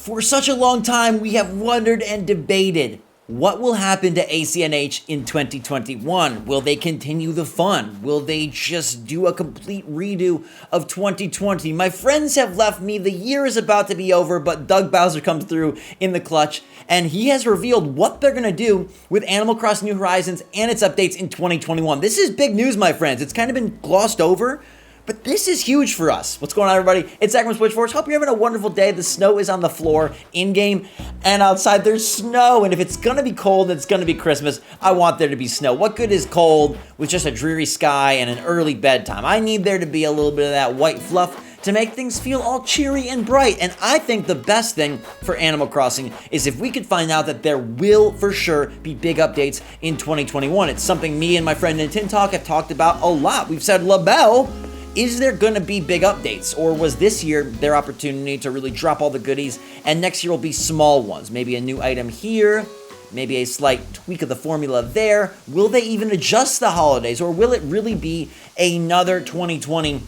For such a long time, we have wondered and debated what will happen to ACNH in 2021. Will they continue the fun? Will they just do a complete redo of 2020? My friends have left me. The year is about to be over, but Doug Bowser comes through in the clutch, and he has revealed what they're going to do with Animal Crossing New Horizons and its updates in 2021. This is big news, my friends. It's kind of been glossed over, but this is huge for us. What's going on, everybody? It's Zach from SwitchForce. Hope you're having a wonderful day. The snow is on the floor in-game, and outside there's snow. And if it's going to be cold and it's going to be Christmas, I want there to be snow. What good is cold with just a dreary sky and an early bedtime? I need there to be a little bit of that white fluff to make things feel all cheery and bright. And I think the best thing for Animal Crossing is if we could find out that there will for sure be big updates in 2021. It's something me and my friend Nintentalk have talked about a lot. We've said, LaBelle, is there going to be big updates, or was this year their opportunity to really drop all the goodies, and next year will be small ones? Maybe a new item here, maybe a slight tweak of the formula there. Will they even adjust the holidays, or will it really be another 2020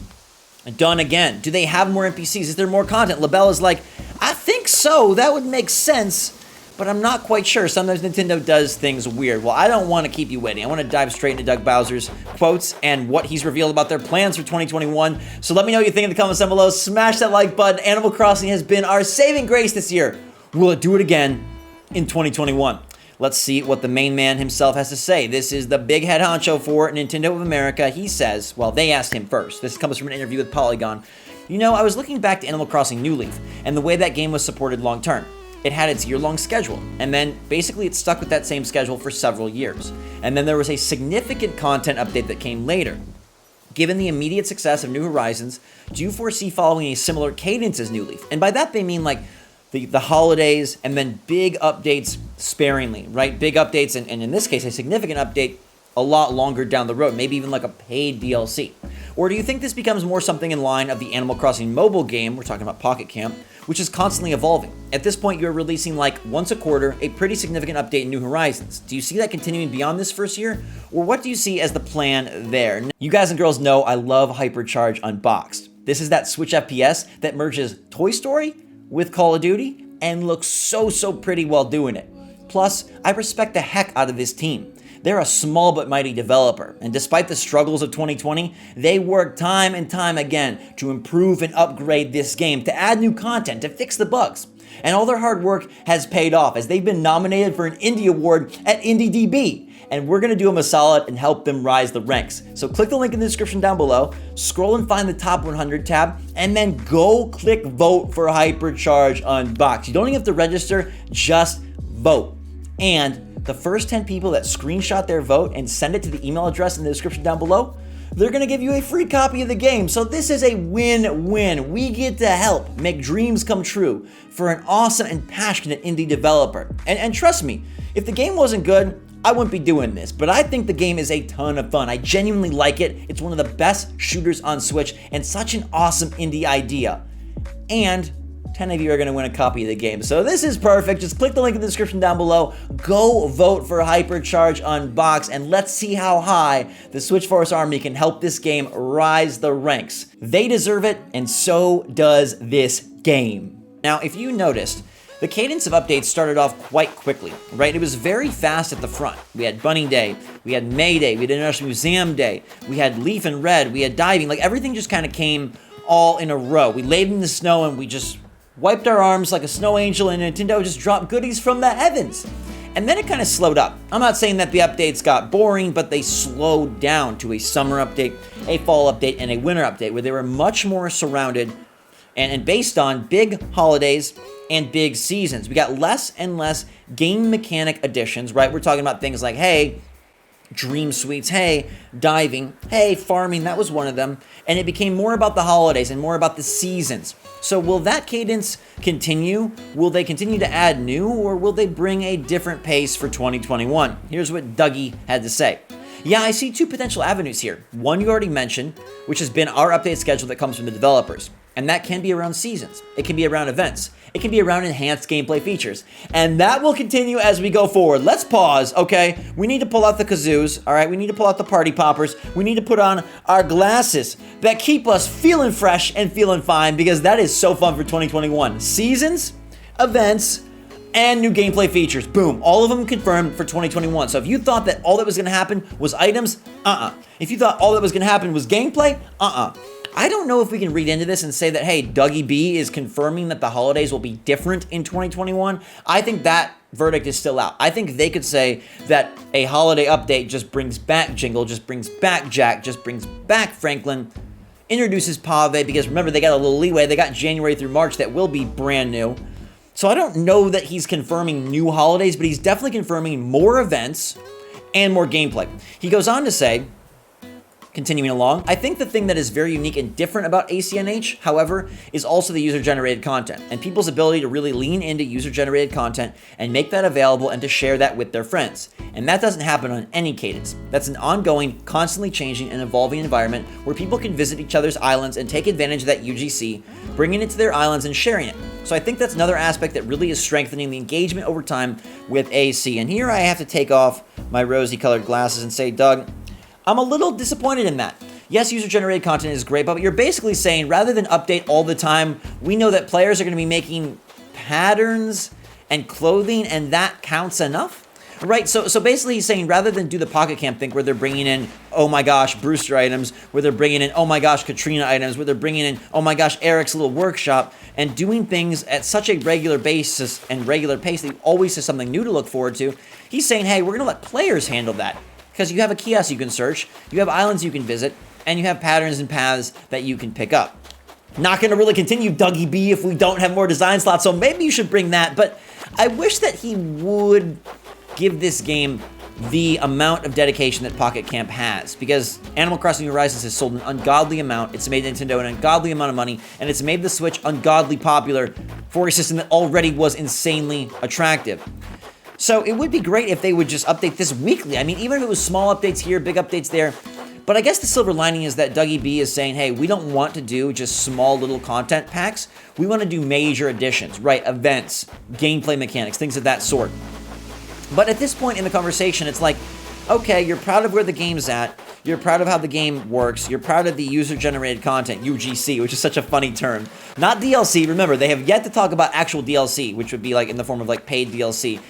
done again? Do they have more NPCs? Is there more content? LaBelle is like, I think so. That would make sense, but I'm not quite sure. Sometimes Nintendo does things weird. Well, I don't want to keep you waiting. I want to dive straight into Doug Bowser's quotes and what he's revealed about their plans for 2021. So let me know what you think in the comments down below. Smash that like button. Animal Crossing has been our saving grace this year. Will it do it again in 2021? Let's see what the main man himself has to say. This is the big head honcho for Nintendo of America. He says, well, they asked him first. This comes from an interview with Polygon. You know, I was looking back to Animal Crossing New Leaf and the way that game was supported long term. It had its year-long schedule, and then basically it stuck with that same schedule for several years. And then there was a significant content update that came later. Given the immediate success of New Horizons, do you foresee following a similar cadence as New Leaf? And by that they mean like the holidays and then big updates sparingly, right? Big updates, and in this case, a significant update a lot longer down the road, maybe even like a paid DLC. Or do you think this becomes more something in line of the Animal Crossing mobile game, we're talking about Pocket Camp, which is constantly evolving? At this point, you're releasing like once a quarter, a pretty significant update in New Horizons. Do you see that continuing beyond this first year? Or what do you see as the plan there? You guys and girls know I love Charge Unboxed. This is that Switch FPS that merges Toy Story with Call of Duty and looks so pretty while doing it. Plus, I respect the heck out of this team. They're a small but mighty developer, and despite the struggles of 2020, they worked time and time again to improve and upgrade this game, to add new content, to fix the bugs. And all their hard work has paid off, as they've been nominated for an Indie Award at IndieDB. And we're gonna do them a solid and help them rise the ranks. So click the link in the description down below, scroll and find the top 100 tab, and then go click vote for Charge Unboxed. You don't even have to register, just vote. And the first 10 people that screenshot their vote and send it to the email address in the description down below, they're going to give you a free copy of the game. So this is a win-win. We get to help make dreams come true for an awesome and passionate indie developer. And trust me, if the game wasn't good, I wouldn't be doing this, but I think the game is a ton of fun. I genuinely like it. It's one of the best shooters on Switch and such an awesome indie idea. And 10 of you are going to win a copy of the game. So this is perfect. Just click the link in the description down below. Go vote for Charge Unboxed, and let's see how high the SwitchForce army can help this game rise the ranks. They deserve it, and so does this game. Now, if you noticed, the cadence of updates started off quite quickly, right? It was very fast at the front. We had Bunny Day, we had May Day, we had International Museum Day, we had Leaf and Red, we had Diving. Like, everything just kind of came all in a row. We laid in the snow and we just wiped our arms like a snow angel, and Nintendo just dropped goodies from the heavens. And then it kind of slowed up. I'm not saying that the updates got boring, but they slowed down to a summer update, a fall update, and a winter update, where they were much more surrounded and based on big holidays and big seasons. We got less and less game mechanic additions, right? We're talking about things like, hey, Dream Suites, hey, diving, hey, farming, that was one of them. And it became more about the holidays and more about the seasons. So will that cadence continue? Will they continue to add new, or will they bring a different pace for 2021? Here's what Dougie had to say. Yeah, I see two potential avenues here. One you already mentioned, which has been our update schedule that comes from the developers. And that can be around seasons. It can be around events. It can be around enhanced gameplay features. And that will continue as we go forward. Let's pause, okay? We need to pull out the kazoos, all right? We need to pull out the party poppers. We need to put on our glasses that keep us feeling fresh and feeling fine, because that is so fun for 2021. Seasons, events, and new gameplay features. Boom. All of them confirmed for 2021. So if you thought that all that was going to happen was items, If you thought all that was going to happen was gameplay, I don't know if we can read into this and say that, hey, Dougie B is confirming that the holidays will be different in 2021. I think that verdict is still out. I think they could say that a holiday update just brings back Jingle, just brings back Jack, just brings back Franklin, introduces Pave, because remember, they got a little leeway. They got January through March that will be brand new. So I don't know that he's confirming new holidays, but he's definitely confirming more events and more gameplay. He goes on to say, continuing along, I think the thing that is very unique and different about ACNH, however, is also the user-generated content and people's ability to really lean into user-generated content and make that available and to share that with their friends. And that doesn't happen on any cadence. That's an ongoing, constantly changing and evolving environment where people can visit each other's islands and take advantage of that UGC, bringing it to their islands and sharing it. So I think that's another aspect that really is strengthening the engagement over time with AC. And here I have to take off my rosy-colored glasses and say, Doug, I'm a little disappointed in that. Yes, user-generated content is great, but you're basically saying rather than update all the time, we know that players are going to be making patterns and clothing, and that counts enough? Right, so basically he's saying rather than do the Pocket Camp thing where they're bringing in, oh my gosh, Brewster items, where they're bringing in, oh my gosh, Katrina items, where they're bringing in, oh my gosh, Eric's little workshop, and doing things at such a regular basis and regular pace that you always have something new to look forward to, he's saying, hey, we're going to let players handle that. Because you have a kiosk you can search, you have islands you can visit, and you have patterns and paths that you can pick up. Not going to really continue Dougie B if we don't have more design slots, so maybe you should bring that, but I wish that he would give this game the amount of dedication that Pocket Camp has, because Animal Crossing New Horizons has sold an ungodly amount, it's made Nintendo an ungodly amount of money, and it's made the Switch ungodly popular for a system that already was insanely attractive. So it would be great if they would just update this weekly. I mean, even if it was small updates here, big updates there. But I guess the silver lining is that Dougie B is saying, hey, we don't want to do just small little content packs. We want to do major additions, right? Events, gameplay mechanics, things of that sort. But at this point in the conversation, it's like, okay, you're proud of where the game's at. You're proud of how the game works. You're proud of the user-generated content, UGC, which is such a funny term. Not DLC. Remember, they have yet to talk about actual DLC, which would be like in the form of like paid DLC.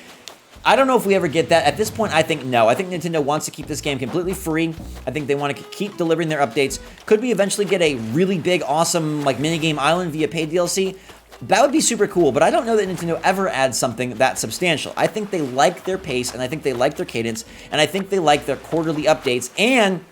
I don't know if we ever get that. At this point, I think no. I think Nintendo wants to keep this game completely free. I think they want to keep delivering their updates. Could we eventually get a really big, awesome, like minigame island via paid DLC? That would be super cool, but I don't know that Nintendo ever adds something that substantial. I think they like their pace, and I think they like their cadence, and I think they like their quarterly updates, and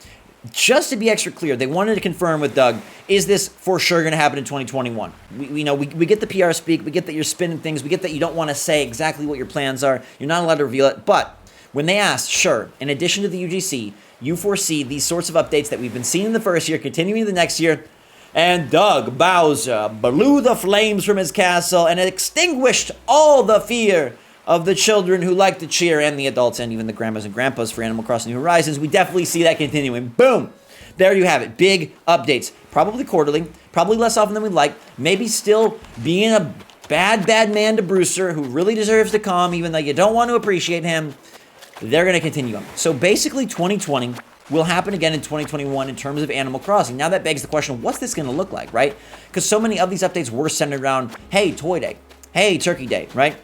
just to be extra clear, they wanted to confirm with Doug, is this for sure going to happen in 2021? We know we get the PR speak, we get that you're spinning things, we get that you don't want to say exactly what your plans are, you're not allowed to reveal it, but when they asked, sure, in addition to the UGC, you foresee these sorts of updates that we've been seeing in the first year, continuing the next year, and Doug Bowser blew the flames from his castle and extinguished all the fear of the children who like to cheer, and the adults, and even the grandmas and grandpas for Animal Crossing New Horizons. We definitely see that continuing. Boom! There you have it. Big updates. Probably quarterly. Probably less often than we'd like. Maybe still being a bad man to Brewster, who really deserves to come, even though you don't want to appreciate him. They're going to continue them. So basically 2020 will happen again in 2021 in terms of Animal Crossing. Now that begs the question, what's this going to look like, right? Because so many of these updates were centered around, hey, Toy Day. Hey, Turkey Day, right?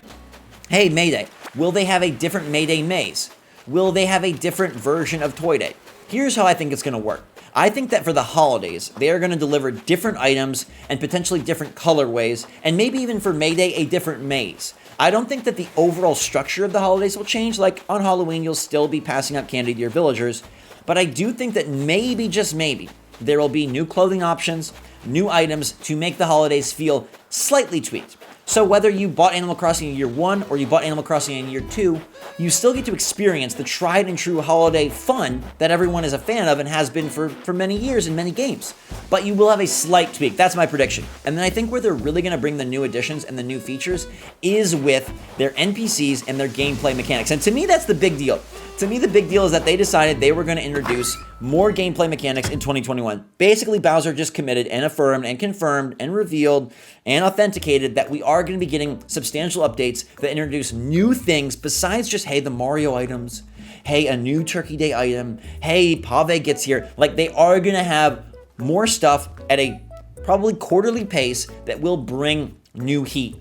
Hey, May Day. Will they have a different May Day maze? Will they have a different version of Toy Day? Here's how I think it's going to work. I think that for the holidays, they are going to deliver different items and potentially different colorways, and maybe even for May Day, a different maze. I don't think that the overall structure of the holidays will change. Like on Halloween, you'll still be passing out candy to your villagers. But I do think that maybe, just maybe, there will be new clothing options, new items to make the holidays feel slightly tweaked. So whether you bought Animal Crossing in year 1 or you bought Animal Crossing in year 2, you still get to experience the tried and true holiday fun that everyone is a fan of and has been for many years in many games. But you will have a slight tweak. That's my prediction. And then I think where they're really going to bring the new additions and the new features is with their NPCs and their gameplay mechanics. And to me, that's the big deal. To me, the big deal is that they decided they were going to introduce more gameplay mechanics in 2021. Basically, Bowser just committed and affirmed and confirmed and revealed and authenticated that we are going to be getting substantial updates that introduce new things besides just, hey, the Mario items, hey, a new Turkey Day item, hey, Pave gets here. Like, they are going to have more stuff at a probably quarterly pace that will bring new heat.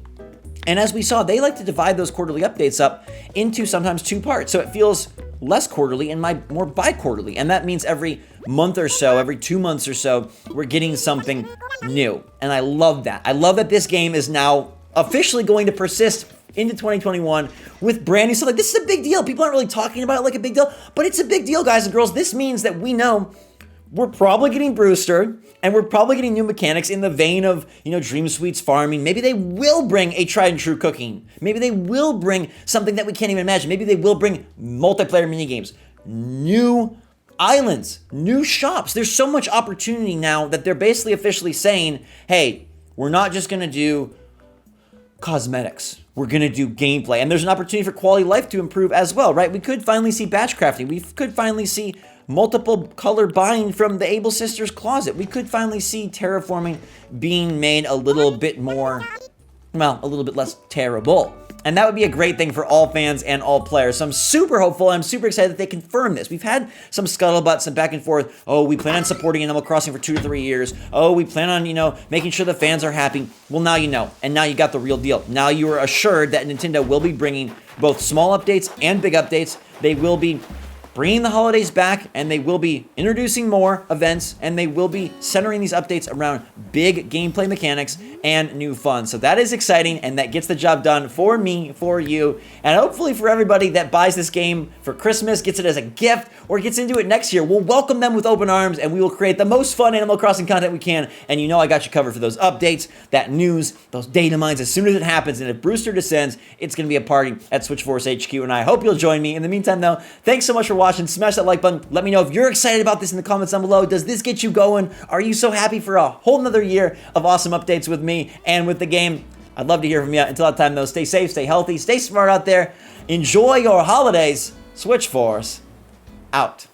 And as we saw, they like to divide those quarterly updates up into sometimes 2 parts. So it feels less quarterly and more bi-quarterly. And that means every month or so, every 2 months or so, we're getting something new. And I love that. I love that this game is now officially going to persist into 2021 with brand new stuff. Like, this is a big deal. People aren't really talking about it like a big deal, but it's a big deal, guys and girls. This means that we know we're probably getting Brewster, and we're probably getting new mechanics in the vein of, Dream Suites farming. Maybe they will bring a tried and true cooking. Maybe they will bring something that we can't even imagine. Maybe they will bring multiplayer minigames, new islands, new shops. There's so much opportunity now that they're basically officially saying, hey, we're not just going to do cosmetics. We're going to do gameplay. And there's an opportunity for quality of life to improve as well, right? We could finally see batch crafting. We could finally see multiple color buying from the Able Sisters closet. We could finally see terraforming being made a little bit more, a little bit less terrible. And that would be a great thing for all fans and all players. So I'm super hopeful. I'm super excited that they confirm this. We've had some scuttlebutt, some back and forth. Oh, we plan on supporting Animal Crossing for 2 to 3 years. Oh, we plan on, making sure the fans are happy. Well, now you know. And now you got the real deal. Now you are assured that Nintendo will be bringing both small updates and big updates. They will be bringing the holidays back, and they will be introducing more events, and they will be centering these updates around big gameplay mechanics and new fun. So that is exciting, and that gets the job done for me, for you, and hopefully for everybody that buys this game for Christmas, gets it as a gift, or gets into it next year. We'll welcome them with open arms, and we will create the most fun Animal Crossing content we can, and I got you covered for those updates, that news, those data mines as soon as it happens, and if Brewster descends, it's going to be a party at SwitchForce HQ, and I hope you'll join me. In the meantime, though, thanks so much for watching. Smash that like button. Let me know if you're excited about this in the comments down below. Does this get you going? Are you so happy for a whole nother year of awesome updates with me and with the game? I'd love to hear from you. Until that time, though, stay safe, stay healthy, stay smart out there. Enjoy your holidays. SwitchForce out.